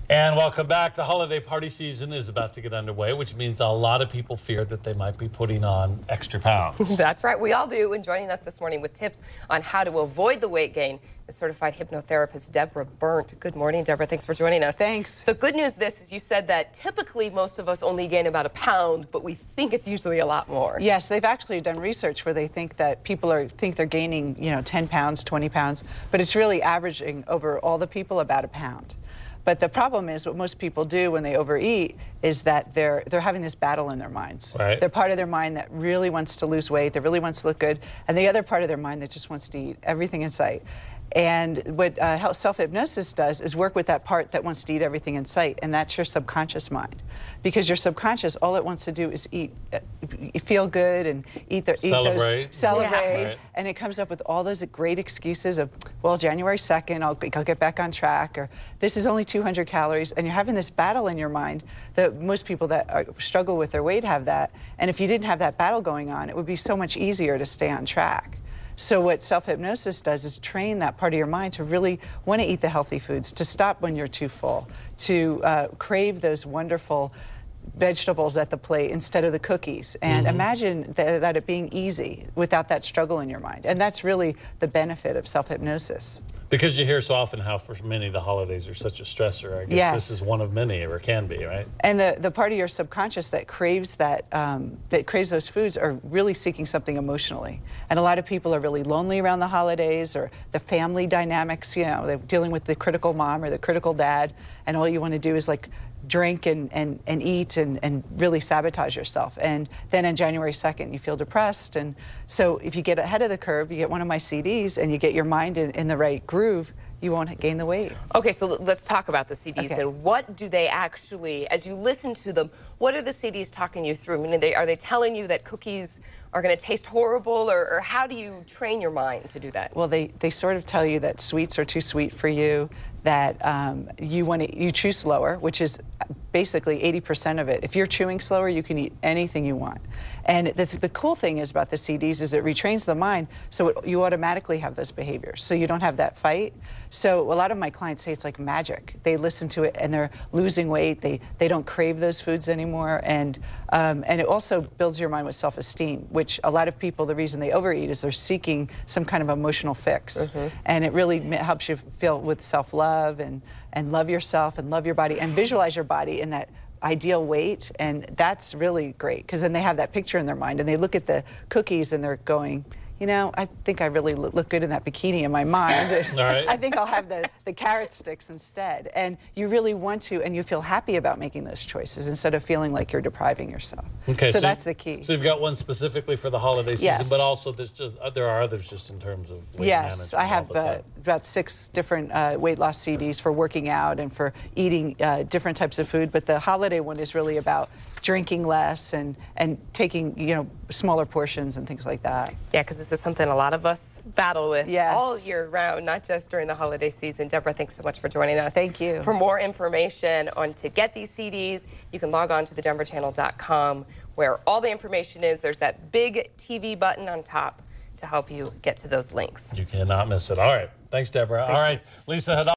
And welcome back. The holiday party season is about to get underway, which means a lot of people fear that they might be putting on extra pounds. That's right. We all do. And joining us this morning with tips on how to avoid the weight gain is certified hypnotherapist Debra Berndt. Good morning, Debra. Thanks for joining us. Thanks. The good news is you said that typically most of us only gain about a pound, but we think it's usually a lot more. Yes, they've actually done research where they think that people think they're gaining, 10 pounds, 20 pounds, but it's really averaging over all the people about a pound. But the problem is what most people do when they overeat is that they're having this battle in their minds. Right. They're part of their mind that really wants to lose weight, that really wants to look good, and the other part of their mind that just wants to eat everything in sight. And what self-hypnosis does is work with that part that wants to eat everything in sight, and that's your subconscious mind. Because your subconscious, all it wants to do is eat, feel good, and celebrate. Yeah. And it comes up with all those great excuses of, well, January 2nd, I'll get back on track, or this is only 200 calories, and you're having this battle in your mind that most people that struggle with their weight have that. And if you didn't have that battle going on, it would be so much easier to stay on track. So what self-hypnosis does is train that part of your mind to really want to eat the healthy foods, to stop when you're too full, to crave those wonderful vegetables at the plate instead of the cookies. And imagine that it being easy without that struggle in your mind. And that's really the benefit of self-hypnosis. Because you hear so often how for many the holidays are such a stressor. I guess this is one of many, or can be, right? And the part of your subconscious that craves that craves those foods are really seeking something emotionally. And a lot of people are really lonely around the holidays, or the family dynamics, they're dealing with the critical mom or the critical dad, and all you want to do is like drink and eat and really sabotage yourself. And then on January 2nd, you feel depressed. And so if you get ahead of the curve, you get one of my CDs and you get your mind in the right groove, you won't gain the weight. Okay, so let's talk about the CDs then. What do they actually, as you listen to them, what are the CDs talking you through? I mean, are they telling you that cookies are going to taste horrible, or how do you train your mind to do that? Well, they sort of tell you that sweets are too sweet for you, that you chew slower, which is basically 80% of it. If you're chewing slower, you can eat anything you want. And the cool thing is about the CDs is it retrains the mind, so you automatically have those behaviors. So you don't have that fight. So a lot of my clients say it's like magic. They listen to it and they're losing weight. They don't crave those foods anymore. And it also builds your mind with self-esteem, which a lot of people, the reason they overeat is they're seeking some kind of emotional fix. And it really helps you feel with self-love and love yourself and love your body and visualize your body in that ideal weight. And that's really great, because then they have that picture in their mind and they look at the cookies and they're going, I think I really look good in that bikini in my mind. All right. I think I'll have the carrot sticks instead. And you really want to, and you feel happy about making those choices instead of feeling like you're depriving yourself. Okay, so that's the key. So you've got one specifically for the holiday season, but also there are others just in terms of weight management. Yes, I have about 6 different weight loss CDs for working out and for eating different types of food. But the holiday one is really about drinking less and taking smaller portions and things like that. Yeah, because this is something a lot of us battle with all year round, not just during the holiday season. Debra, thanks so much for joining us. Thank you. For more information on to get these CDs, you can log on to thedenverchannel.com, where all the information is. There's that big TV button on top to help you get to those links. You cannot miss it. All right. Thanks, Debra. All right, Lisa.